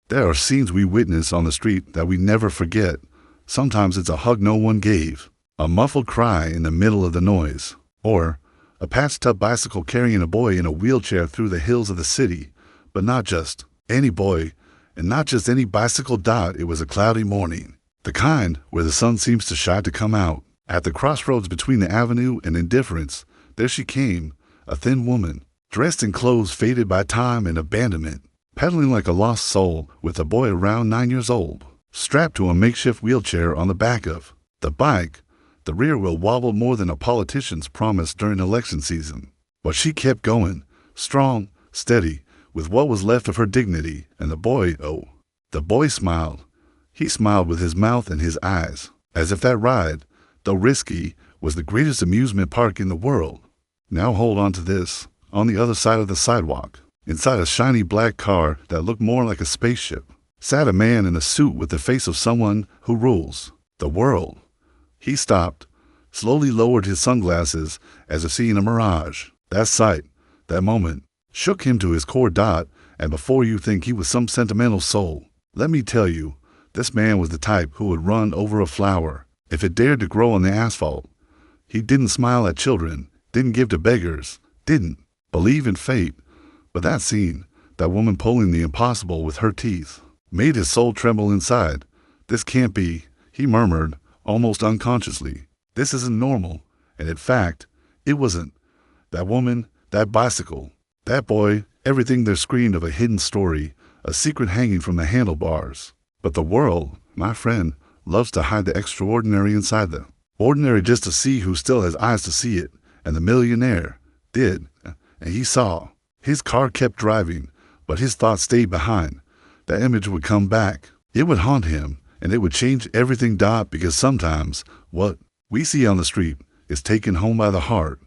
There are scenes we witness on the street that we never forget. Sometimes it's a hug no one gave, a muffled cry in the middle of the noise, or a patched-up bicycle carrying a boy in a wheelchair through the hills of the city. But not just any boy, and not just any bicycle. It was a cloudy morning, the kind where the sun seems to shy to come out. At the crossroads between the avenue and indifference, there she came, a thin woman, dressed in clothes faded by time and abandonment, pedaling like a lost soul, with a boy around 9 years old, strapped to a makeshift wheelchair on the back of the bike. The rear wheel wobbled more than a politician's promise during election season. But she kept going, strong, steady, with what was left of her dignity, and the boy smiled. He smiled with his mouth and his eyes, as if that ride, though risky, was the greatest amusement park in the world. Now hold on to this. On the other side of the sidewalk, inside a shiny black car that looked more like a spaceship, sat a man in a suit with the face of someone who rules the world. He stopped, slowly lowered his sunglasses as if seeing a mirage. That sight, that moment, shook him to his core. And before you think he was some sentimental soul, let me tell you, this man was the type who would run over a flower if it dared to grow on the asphalt. He didn't smile at children, didn't give to beggars, didn't believe in fate. But that scene, that woman pulling the impossible with her teeth, made his soul tremble inside. This can't be, he murmured, almost unconsciously. This isn't normal. And in fact, it wasn't. That woman, that bicycle, that boy, everything there screamed of a hidden story, a secret hanging from the handlebars. But the world, my friend, loves to hide the extraordinary inside the ordinary just to see who still has eyes to see it. And the millionaire did, and he saw. His car kept driving, but his thoughts stayed behind. That image would come back. It would haunt him, and it would change everything. Because sometimes what we see on the street is taken home by the heart.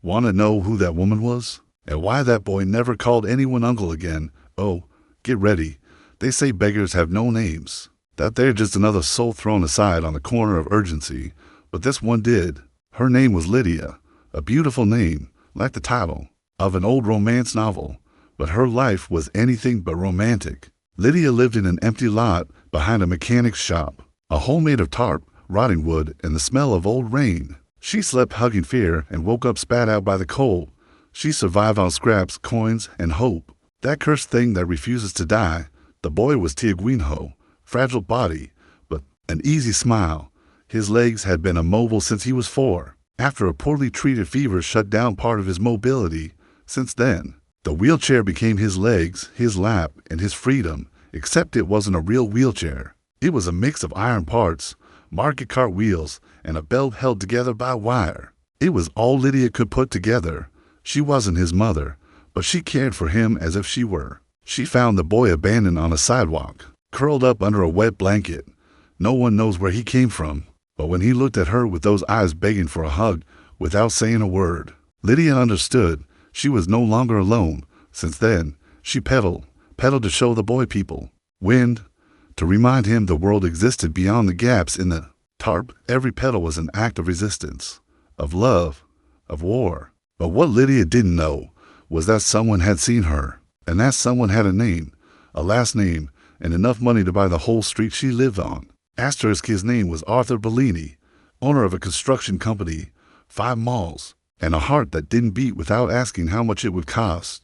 Want to know who that woman was? And why that boy never called anyone uncle again? Oh, get ready. They say beggars have no names, that they're just another soul thrown aside on the corner of urgency. But this one did. Her name was Lydia, a beautiful name, like the title of an old romance novel. But her life was anything but romantic. Lydia lived in an empty lot behind a mechanic's shop, a home made of tarp, rotting wood, and the smell of old rain. She slept hugging fear and woke up spat out by the cold. She survived on scraps, coins, and hope. That cursed thing that refuses to die. The boy was Tiaguinho, fragile body, but an easy smile. His legs had been immobile since he was 4, after a poorly treated fever shut down part of his mobility. Since then, the wheelchair became his legs, his lap, and his freedom, except it wasn't a real wheelchair. It was a mix of iron parts, market cart wheels, and a belt held together by wire. It was all Lydia could put together. She wasn't his mother, but she cared for him as if she were. She found the boy abandoned on a sidewalk, curled up under a wet blanket. No one knows where he came from, but when he looked at her with those eyes begging for a hug without saying a word, Lydia understood. She was no longer alone. Since then, she pedaled to show the boy people. Wind, to remind him the world existed beyond the gaps in the tarp. Every pedal was an act of resistance, of love, of war. But what Lydia didn't know was that someone had seen her, and that someone had a name, a last name, and enough money to buy the whole street she lived on. Asterisk, his name was Arthur Bellini, owner of a construction company, 5 malls, and a heart that didn't beat without asking how much it would cost.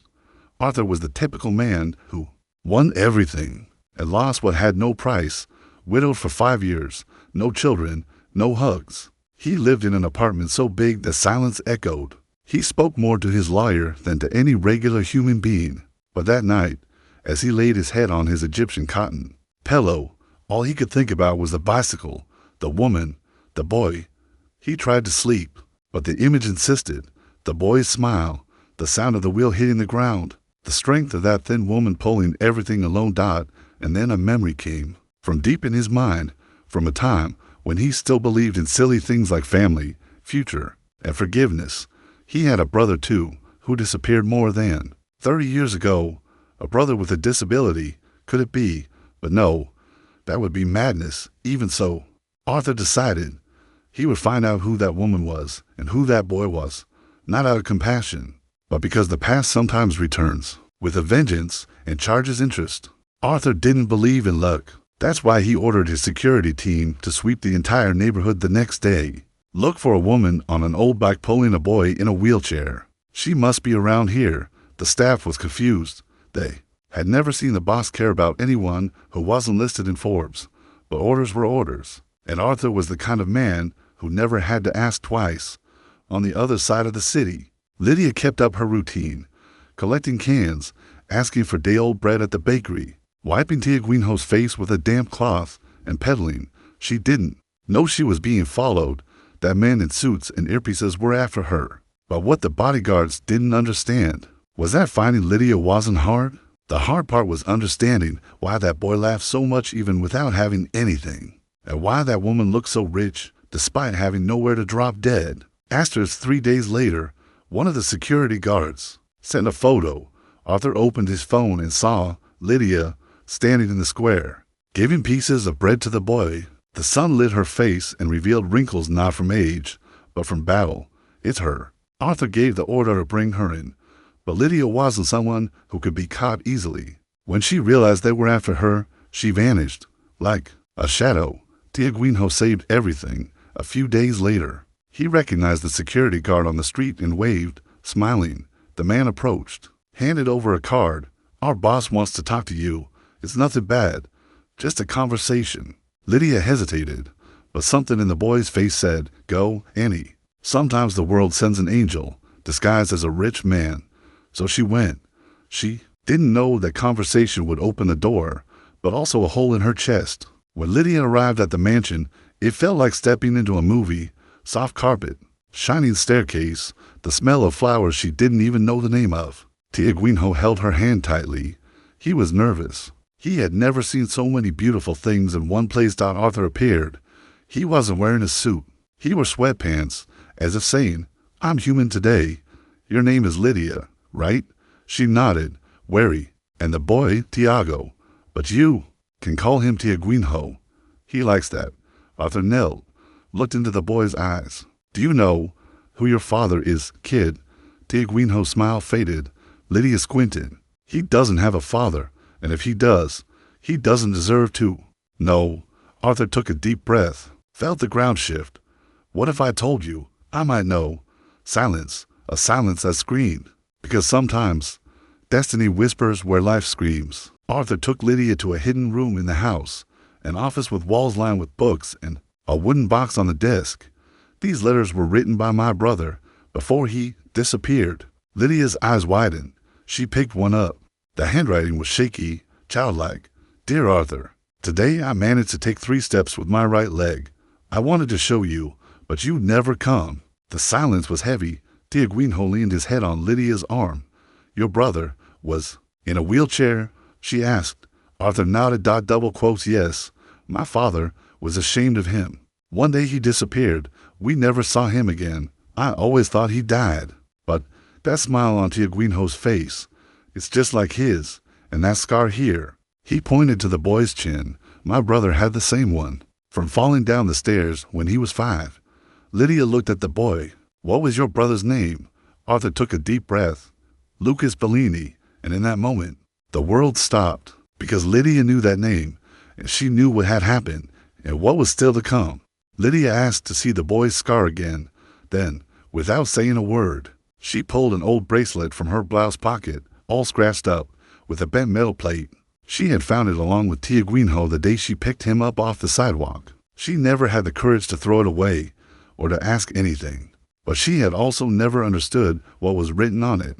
Arthur was the typical man who won everything and lost what had no price, widowed for 5 years, no children, no hugs. He lived in an apartment so big that silence echoed. He spoke more to his lawyer than to any regular human being. But that night, as he laid his head on his Egyptian cotton pillow, all he could think about was the bicycle, the woman, the boy. He tried to sleep, but the image insisted. The boy's smile, the sound of the wheel hitting the ground, the strength of that thin woman pulling everything alone. And then a memory came, from deep in his mind, from a time when he still believed in silly things like family, future, and forgiveness. He had a brother too, who disappeared more than 30 years ago. A brother with a disability. Could it be? But no, that would be madness. Even so, Arthur decided he would find out who that woman was and who that boy was, not out of compassion, but because the past sometimes returns with a vengeance and charges interest. Arthur didn't believe in luck. That's why he ordered his security team to sweep the entire neighborhood the next day. Look for a woman on an old bike pulling a boy in a wheelchair. She must be around here. The staff was confused. They had never seen the boss care about anyone who wasn't listed in Forbes. But orders were orders, and Arthur was the kind of man who never had to ask twice. On the other side of the city, Lydia kept up her routine, collecting cans, asking for day-old bread at the bakery, wiping Tia Guinjo's face with a damp cloth, and peddling. She didn't know she was being followed, that men in suits and earpieces were after her. But what the bodyguards didn't understand was that finding Lydia wasn't hard. The hard part was understanding why that boy laughed so much even without having anything, and why that woman looked so rich despite having nowhere to drop dead. After 3 days later, one of the security guards sent a photo. Arthur opened his phone and saw Lydia standing in the square, giving pieces of bread to the boy. The sun lit her face and revealed wrinkles not from age, but from battle. It's her. Arthur gave the order to bring her in, but Lydia wasn't someone who could be caught easily. When she realized they were after her, she vanished, like a shadow. Tia Guinjo saved everything. A few days later, he recognized the security guard on the street and waved, smiling. The man approached, handed over a card. Our boss wants to talk to you. It's nothing bad, just a conversation. Lydia hesitated, but something in the boy's face said, "Go, Annie." Sometimes the world sends an angel, disguised as a rich man. So she went. She didn't know that conversation would open the door, but also a hole in her chest. When Lydia arrived at the mansion, it felt like stepping into a movie. Soft carpet, shining staircase, the smell of flowers she didn't even know the name of. Tia Guinjo held her hand tightly. He was nervous. He had never seen so many beautiful things in one place. Arthur appeared. He wasn't wearing a suit. He wore sweatpants, as if saying, "I'm human today. Your name is Lydia, right?" She nodded, wary. "And the boy, Tiago. But you can call him Tia Guinjo. He likes that." Arthur knelt, looked into the boy's eyes. "Do you know who your father is, kid?" Tia Guinjo's smile faded. Lydia squinted. "He doesn't have a father, and if he does, he doesn't deserve to." "No." Arthur took a deep breath, felt the ground shift. "What if I told you? I might know." Silence, a silence that screamed. Because sometimes destiny whispers where life screams. Arthur took Lydia to a hidden room in the house, an office with walls lined with books and a wooden box on the desk. "These letters were written by my brother before he disappeared." Lydia's eyes widened. She picked one up. The handwriting was shaky, childlike. "Dear Arthur, today I managed to take 3 steps with my right leg. I wanted to show you, but you never come." The silence was heavy. Tia Guinjo leaned his head on Lydia's arm. "Your brother was in a wheelchair?" she asked. Arthur nodded. Double quotes, "Yes. My father was ashamed of him. One day he disappeared. We never saw him again. I always thought he died." But that smile on Tia Guinjo's face, it's just like his, and that scar here. He pointed to the boy's chin. "My brother had the same one, from falling down the stairs when he was 5. Lydia looked at the boy. "What was your brother's name?" Arthur took a deep breath. "Lucas Bellini." And in that moment, the world stopped, because Lydia knew that name, and she knew what had happened and what was still to come. Lydia asked to see the boy's scar again. Then, without saying a word, she pulled an old bracelet from her blouse pocket, all scratched up, with a bent metal plate. She had found it along with Tia Guinjo the day she picked him up off the sidewalk. She never had the courage to throw it away or to ask anything. But she had also never understood what was written on it.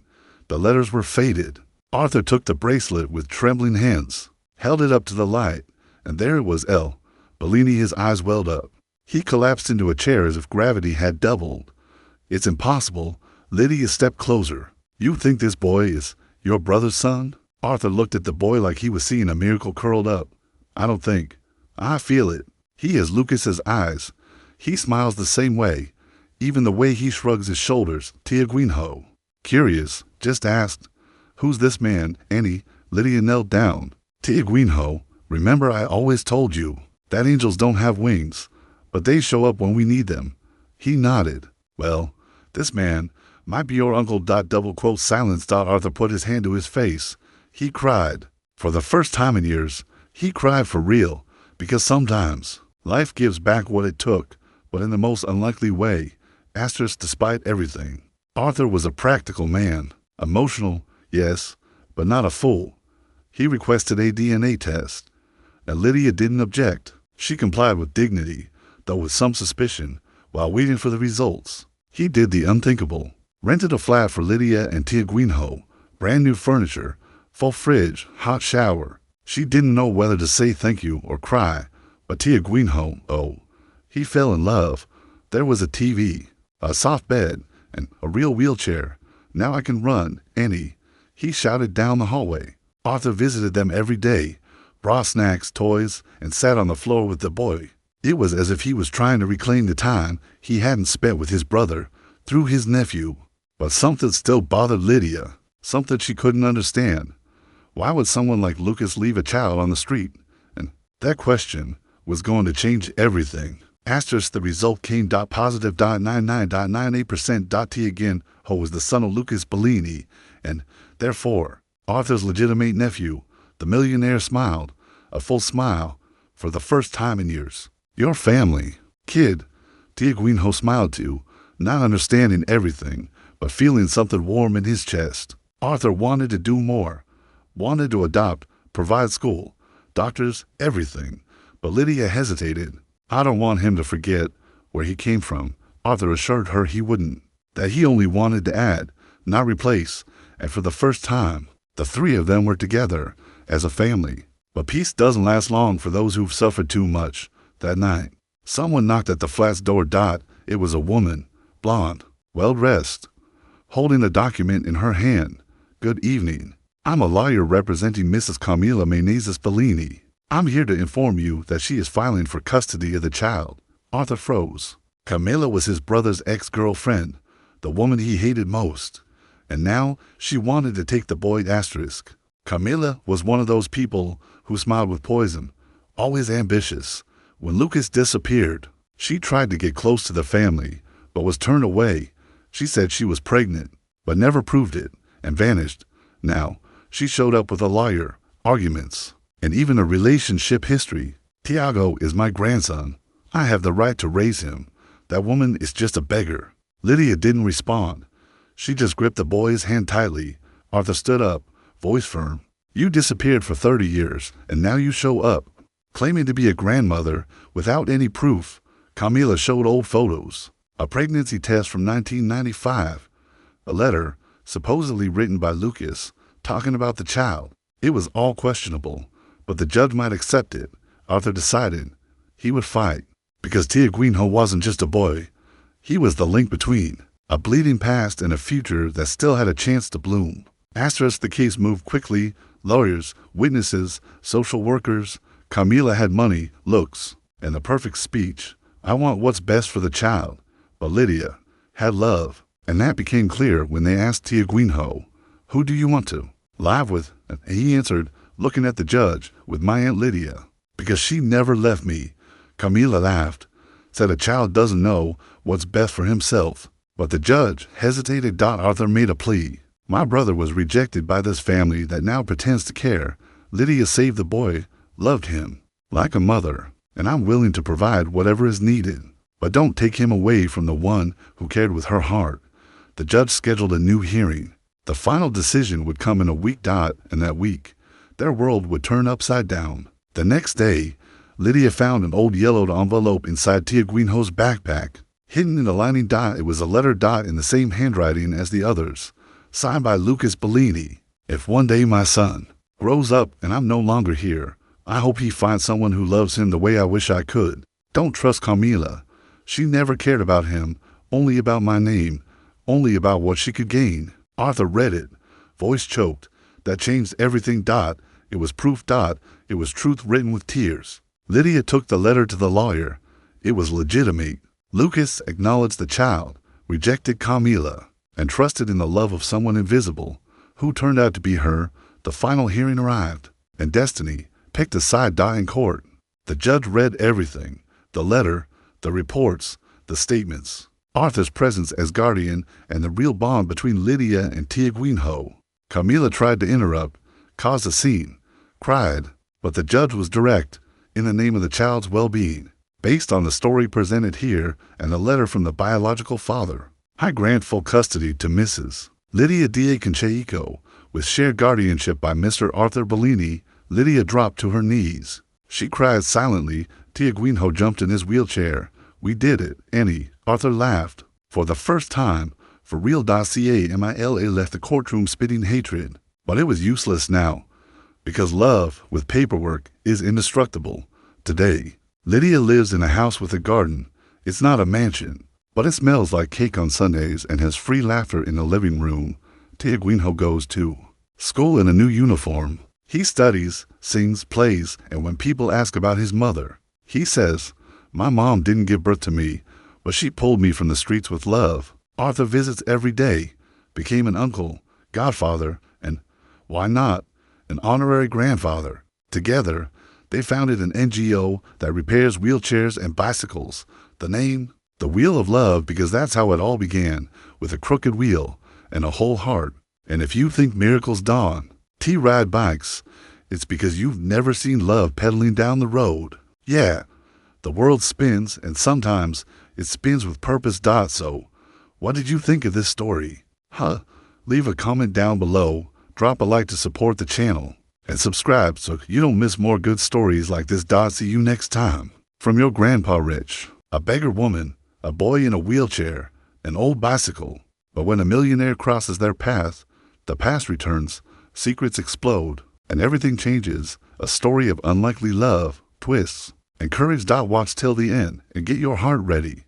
The letters were faded. Arthur took the bracelet with trembling hands, held it up to the light, and there it was, L. Bellini. His eyes welled up. He collapsed into a chair as if gravity had doubled. "It's impossible." Lydia stepped closer. "You think this boy is your brother's son?" Arthur looked at the boy like he was seeing a miracle curled up. "I don't think. I feel it. He has Lucas's eyes. He smiles the same way. Even the way he shrugs his shoulders." Tia Guinjo, curious, just asked, "Who's this man, Annie?" Lydia knelt down. "Tia Guinjo, remember I always told you that angels don't have wings, but they show up when we need them." He nodded. "Well, this man might be your uncle." Double quote, silence. Arthur put his hand to his face. He cried. For the first time in years, he cried for real, because sometimes life gives back what it took, but in the most unlikely way, despite everything. Arthur was a practical man, emotional, yes, but not a fool. He requested a DNA test, and Lydia didn't object. She complied with dignity, though with some suspicion, while waiting for the results. He did the unthinkable, rented a flat for Lydia and Tiaguinho, brand new furniture, full fridge, hot shower. She didn't know whether to say thank you or cry, but Tiaguinho, oh, he fell in love. There was a TV, a soft bed, and a real wheelchair. Now I can run, Annie, he shouted down the hallway. Arthur visited them every day, brought snacks, toys, and sat on the floor with the boy. It was as if he was trying to reclaim the time he hadn't spent with his brother through his nephew. But something still bothered Lydia, something she couldn't understand. Why would someone like Lucas leave a child on the street? And that question was going to change everything. The result came positive 99.98%. Tiaguinho was the son of Lucas Bellini, and therefore Arthur's legitimate nephew. The millionaire smiled, a full smile, for the first time in years. Your family, kid, Tiaguinho smiled too, not understanding everything, but feeling something warm in his chest. Arthur wanted to do more, wanted to adopt, provide school, doctors, everything. But Lydia hesitated. I don't want him to forget where he came from. Arthur assured her he wouldn't, that he only wanted to add, not replace, and for the first time, the three of them were together as a family. But peace doesn't last long for those who've suffered too much. That night, someone knocked at the flat's door. It was a woman, blonde, well-dressed, holding a document in her hand. Good evening. I'm a lawyer representing Mrs. Camila Menezes Bellini. I'm here to inform you that she is filing for custody of the child. Arthur froze. Camila was his brother's ex-girlfriend, the woman he hated most. And now she wanted to take the boy. Camila was one of those people who smiled with poison, always ambitious. When Lucas disappeared, she tried to get close to the family, but was turned away. She said she was pregnant, but never proved it, and vanished. Now, she showed up with a lawyer, arguments, and even a relationship history. Tiago is my grandson. I have the right to raise him. That woman is just a beggar. Lydia didn't respond. She just gripped the boy's hand tightly. Arthur stood up, voice firm. You disappeared for 30 years, and now you show up, claiming to be a grandmother without any proof. Camila showed old photos, a pregnancy test from 1995, a letter, supposedly written by Lucas, talking about the child. It was all questionable, but the judge might accept it. Arthur decided he would fight, because Tiaguinho wasn't just a boy. He was the link between a bleeding past and a future that still had a chance to bloom. The case moved quickly. Lawyers, witnesses, social workers. Camila had money, looks, and the perfect speech. I want what's best for the child. But Lydia had love, and that became clear when they asked Tiaguinho, who do you want to live with? And he answered, looking at the judge, with my Aunt Lydia, because she never left me. Camila laughed, said a child doesn't know what's best for himself. But the judge hesitated. Arthur made a plea. My brother was rejected by this family that now pretends to care. Lydia saved the boy, loved him like a mother, and I'm willing to provide whatever is needed. But don't take him away from the one who cared with her heart. The judge scheduled a new hearing. The final decision would come in a week. And that week, their world would turn upside down. The next day, Lydia found an old yellowed envelope inside Tiaguinho's backpack. Hidden in the lining. It was a letter. In the same handwriting as the others, signed by Lucas Bellini. If one day my son grows up and I'm no longer here, I hope he finds someone who loves him the way I wish I could. Don't trust Camila. She never cared about him, only about my name, only about what she could gain. Arthur read it, voice choked. That changed everything. It was proof. It was truth written with tears. Lydia took the letter to the lawyer. It was legitimate. Lucas acknowledged the child, rejected Camila, and trusted in the love of someone invisible, who turned out to be her. The final hearing arrived, and destiny picked a side. In court, the judge read everything, the letter, the reports, the statements, Arthur's presence as guardian, and the real bond between Lydia and Tiaguinho. Camila tried to interrupt, caused a scene. cried, but the judge was direct, in the name of the child's well-being. Based on the story presented here and a letter from the biological father, I grant full custody to Mrs. Lydia D. Concheico, with shared guardianship by Mr. Arthur Bellini. Lydia dropped to her knees. She cried silently. Tiaguinho jumped in his wheelchair. We did it, Annie. Arthur laughed. For the first time, for real. Mila left the courtroom spitting hatred. But it was useless now, because love, with paperwork, is indestructible. Today, Lydia lives in a house with a garden. It's not a mansion, but it smells like cake on Sundays and has free laughter in the living room. Tiaguinho goes to school in a new uniform. He studies, sings, plays, and when people ask about his mother, he says, "My mom didn't give birth to me, but she pulled me from the streets with love." Arthur visits every day, became an uncle, godfather, and, why not, an honorary grandfather. Together, they founded an NGO that repairs wheelchairs and bicycles. The name, The Wheel of Love, because that's how it all began, with a crooked wheel and a whole heart. And if you think miracles dawn, ride bikes, it's because you've never seen love pedaling down the road. Yeah, the world spins, and sometimes it spins with purpose. So, what did you think of this story? Leave a comment down below, drop a like to support the channel, and subscribe so you don't miss more good stories like this. See you next time. From your grandpa Rich, a beggar woman, a boy in a wheelchair, an old bicycle. But when a millionaire crosses their path, the past returns, secrets explode, and everything changes. A story of unlikely love, twists, and courage. Watch till the end and get your heart ready.